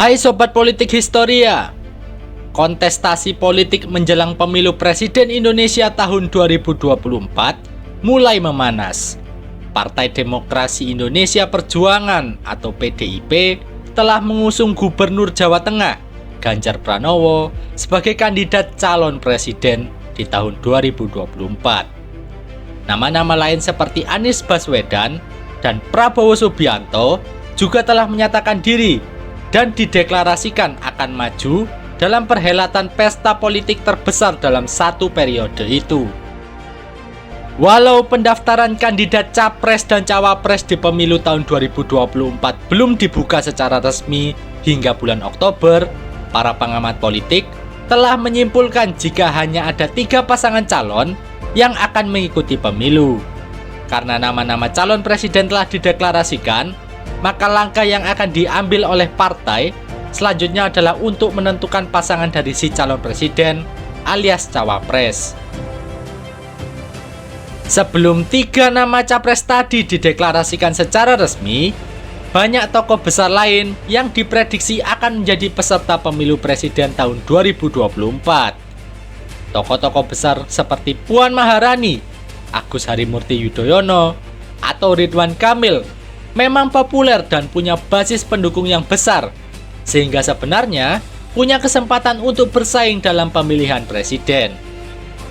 Hai Sobat Politik Historia, kontestasi politik menjelang pemilu Presiden Indonesia tahun 2024 mulai memanas. Partai Demokrasi Indonesia Perjuangan atau PDIP telah mengusung Gubernur Jawa Tengah, Ganjar Pranowo, sebagai kandidat calon presiden di tahun 2024. Nama-nama lain seperti Anies Baswedan dan Prabowo Subianto juga telah menyatakan diri dan dideklarasikan akan maju dalam perhelatan pesta politik terbesar dalam satu periode itu. Walau pendaftaran kandidat capres dan cawapres di pemilu tahun 2024 belum dibuka secara resmi hingga bulan Oktober, para pengamat politik telah menyimpulkan jika hanya ada 3 pasangan calon yang akan mengikuti pemilu. Karena nama-nama calon presiden telah dideklarasikan, maka langkah yang akan diambil oleh partai selanjutnya adalah untuk menentukan pasangan dari si calon presiden alias cawapres. Sebelum 3 nama capres tadi dideklarasikan secara resmi, banyak tokoh besar lain yang diprediksi akan menjadi peserta pemilu presiden tahun 2024. Tokoh-tokoh besar seperti Puan Maharani, Agus Harimurti Yudhoyono, atau Ridwan Kamil memang populer dan punya basis pendukung yang besar, sehingga sebenarnya punya kesempatan untuk bersaing dalam pemilihan presiden.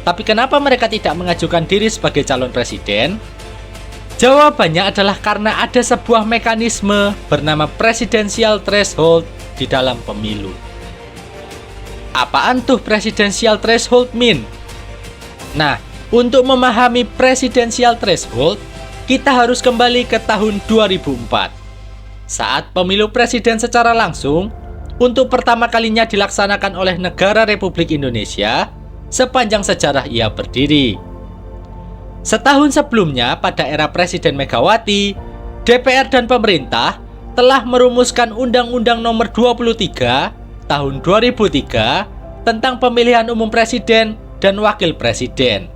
Tapi kenapa mereka tidak mengajukan diri sebagai calon presiden? Jawabannya adalah karena ada sebuah mekanisme bernama presidensial threshold di dalam pemilu. Apaan tuh presidensial threshold, Min? Nah, untuk memahami presidensial threshold, kita harus kembali ke tahun 2004. Saat pemilu presiden secara langsung untuk pertama kalinya dilaksanakan oleh negara Republik Indonesia sepanjang sejarah ia berdiri. Setahun sebelumnya, pada era Presiden Megawati, DPR dan pemerintah telah merumuskan Undang-Undang Nomor 23 Tahun 2003 tentang pemilihan umum presiden dan wakil presiden.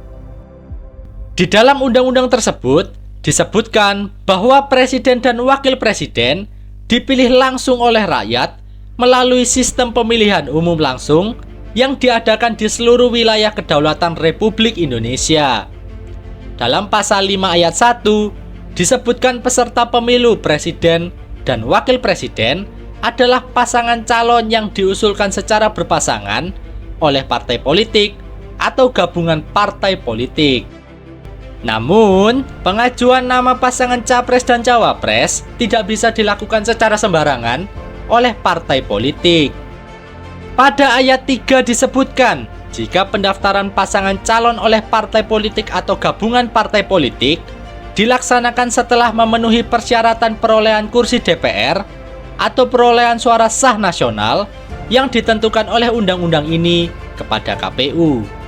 Di dalam undang-undang tersebut disebutkan bahwa presiden dan wakil presiden dipilih langsung oleh rakyat melalui sistem pemilihan umum langsung yang diadakan di seluruh wilayah kedaulatan Republik Indonesia. Dalam pasal 5 ayat 1 disebutkan peserta pemilu presiden dan wakil presiden adalah pasangan calon yang diusulkan secara berpasangan oleh partai politik atau gabungan partai politik. Namun, pengajuan nama pasangan capres dan cawapres tidak bisa dilakukan secara sembarangan oleh partai politik. Pada ayat 3 disebutkan, jika pendaftaran pasangan calon oleh partai politik atau gabungan partai politik dilaksanakan setelah memenuhi persyaratan perolehan kursi DPR atau perolehan suara sah nasional yang ditentukan oleh undang-undang ini kepada KPU.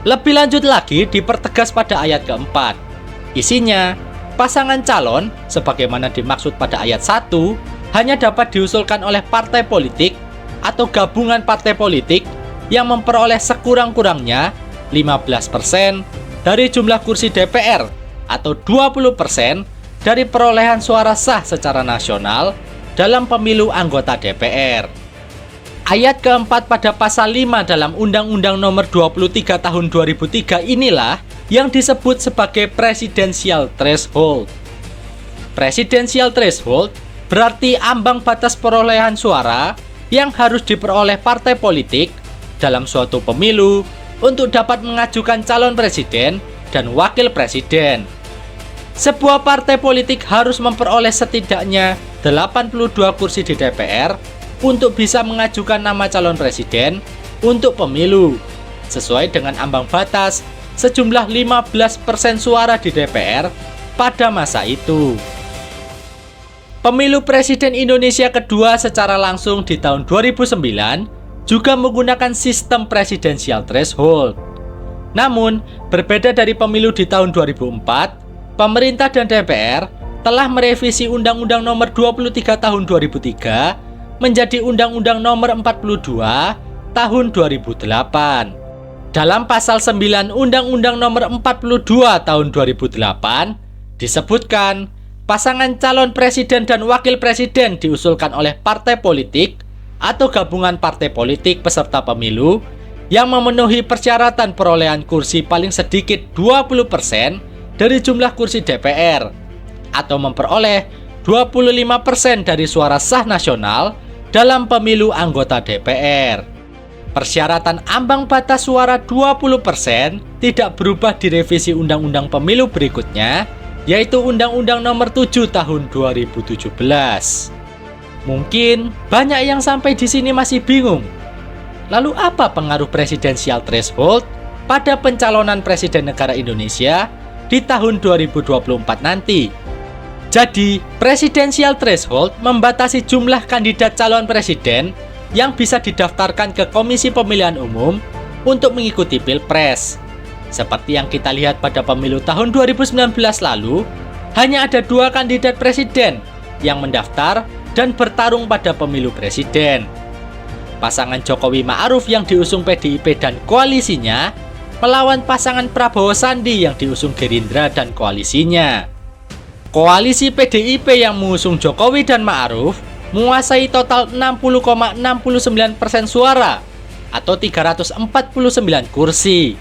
Lebih lanjut lagi dipertegas pada ayat keempat. Isinya, pasangan calon sebagaimana dimaksud pada ayat 1 hanya dapat diusulkan oleh partai politik atau gabungan partai politik yang memperoleh sekurang-kurangnya 15% dari jumlah kursi DPR atau 20% dari perolehan suara sah secara nasional dalam pemilu anggota DPR. Ayat keempat pada pasal 5 dalam Undang-Undang Nomor 23 Tahun 2003 inilah yang disebut sebagai presidensial threshold. Presidensial threshold berarti ambang batas perolehan suara yang harus diperoleh partai politik dalam suatu pemilu untuk dapat mengajukan calon presiden dan wakil presiden. Sebuah partai politik harus memperoleh setidaknya 82 kursi di DPR untuk bisa mengajukan nama calon presiden untuk pemilu sesuai dengan ambang batas sejumlah 15% suara di DPR pada masa itu. Pemilu Presiden Indonesia kedua secara langsung di tahun 2009 juga menggunakan sistem presidensial threshold. Namun, berbeda dari pemilu di tahun 2004, pemerintah dan DPR telah merevisi Undang-Undang Nomor 23 Tahun 2003 menjadi Undang-Undang Nomor 42 Tahun 2008. Dalam pasal 9 Undang-Undang Nomor 42 Tahun 2008 disebutkan pasangan calon presiden dan wakil presiden diusulkan oleh partai politik atau gabungan partai politik peserta pemilu yang memenuhi persyaratan perolehan kursi paling sedikit 20% dari jumlah kursi DPR atau memperoleh 25% dari suara sah nasional dalam pemilu anggota DPR. Persyaratan ambang batas suara 20% tidak berubah di revisi Undang-Undang Pemilu berikutnya, yaitu Undang-Undang Nomor 7 Tahun 2017. Mungkin banyak yang sampai di sini masih bingung. Lalu apa pengaruh presidensial threshold pada pencalonan presiden negara Indonesia di tahun 2024 nanti? Jadi, presidensial threshold membatasi jumlah kandidat calon presiden yang bisa didaftarkan ke Komisi Pemilihan Umum untuk mengikuti Pilpres. Seperti yang kita lihat pada pemilu tahun 2019 lalu, hanya ada 2 kandidat presiden yang mendaftar dan bertarung pada pemilu presiden. Pasangan Jokowi Ma'ruf yang diusung PDIP dan koalisinya melawan pasangan Prabowo Sandi yang diusung Gerindra dan koalisinya. Koalisi PDIP yang mengusung Jokowi dan Ma'ruf menguasai total 60,69% suara atau 349 kursi.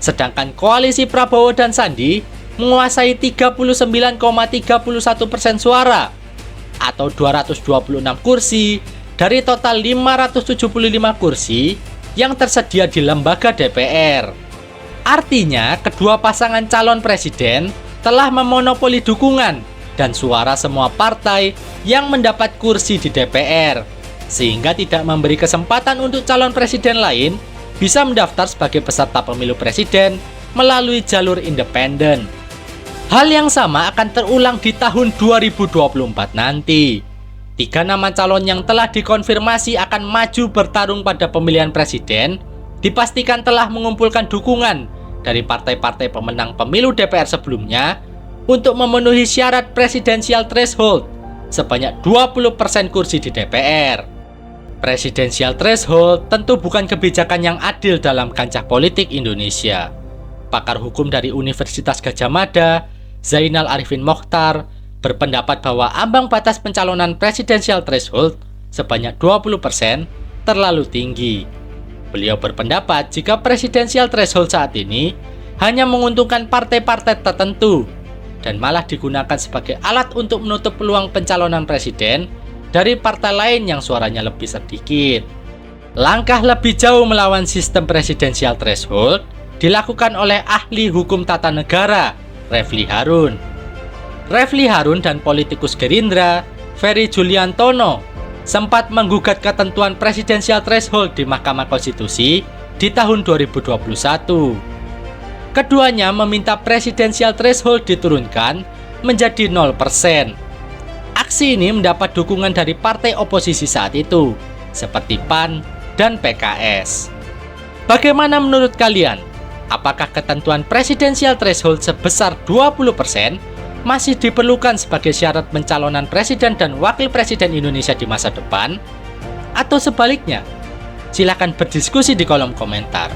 Sedangkan koalisi Prabowo dan Sandi menguasai 39,31% suara atau 226 kursi dari total 575 kursi yang tersedia di lembaga DPR. Artinya, kedua pasangan calon presiden telah memonopoli dukungan dan suara semua partai yang mendapat kursi di DPR, sehingga tidak memberi kesempatan untuk calon presiden lain bisa mendaftar sebagai peserta pemilu presiden melalui jalur independen. Hal yang sama akan terulang di tahun 2024 nanti. 3 nama calon yang telah dikonfirmasi akan maju bertarung pada pemilihan presiden dipastikan telah mengumpulkan dukungan dari partai-partai pemenang pemilu DPR sebelumnya untuk memenuhi syarat presidensial threshold sebanyak 20% kursi di DPR. Presidensial threshold tentu bukan kebijakan yang adil dalam kancah politik Indonesia. Pakar hukum dari Universitas Gadjah Mada, Zainal Arifin Mokhtar, berpendapat bahwa ambang batas pencalonan presidensial threshold sebanyak 20% terlalu tinggi. Beliau berpendapat jika presidensial threshold saat ini hanya menguntungkan partai-partai tertentu dan malah digunakan sebagai alat untuk menutup peluang pencalonan presiden dari partai lain yang suaranya lebih sedikit. Langkah lebih jauh melawan sistem presidensial threshold dilakukan oleh ahli hukum tata negara, Refli Harun. Refli Harun dan politikus Gerindra, Ferry Juliantono, sempat menggugat ketentuan presidensial threshold di Mahkamah Konstitusi di tahun 2021. Keduanya meminta presidensial threshold diturunkan menjadi 0%. Aksi ini mendapat dukungan dari partai oposisi saat itu, seperti PAN dan PKS. Bagaimana menurut kalian? Apakah ketentuan presidensial threshold sebesar 20% masih diperlukan sebagai syarat pencalonan presiden dan wakil presiden Indonesia di masa depan? Atau sebaliknya? Silakan berdiskusi di kolom komentar.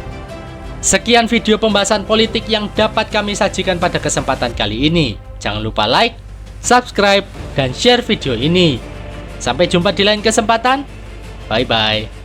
Sekian video pembahasan politik yang dapat kami sajikan pada kesempatan kali ini. Jangan lupa like, subscribe, dan share video ini. Sampai jumpa di lain kesempatan. Bye-bye.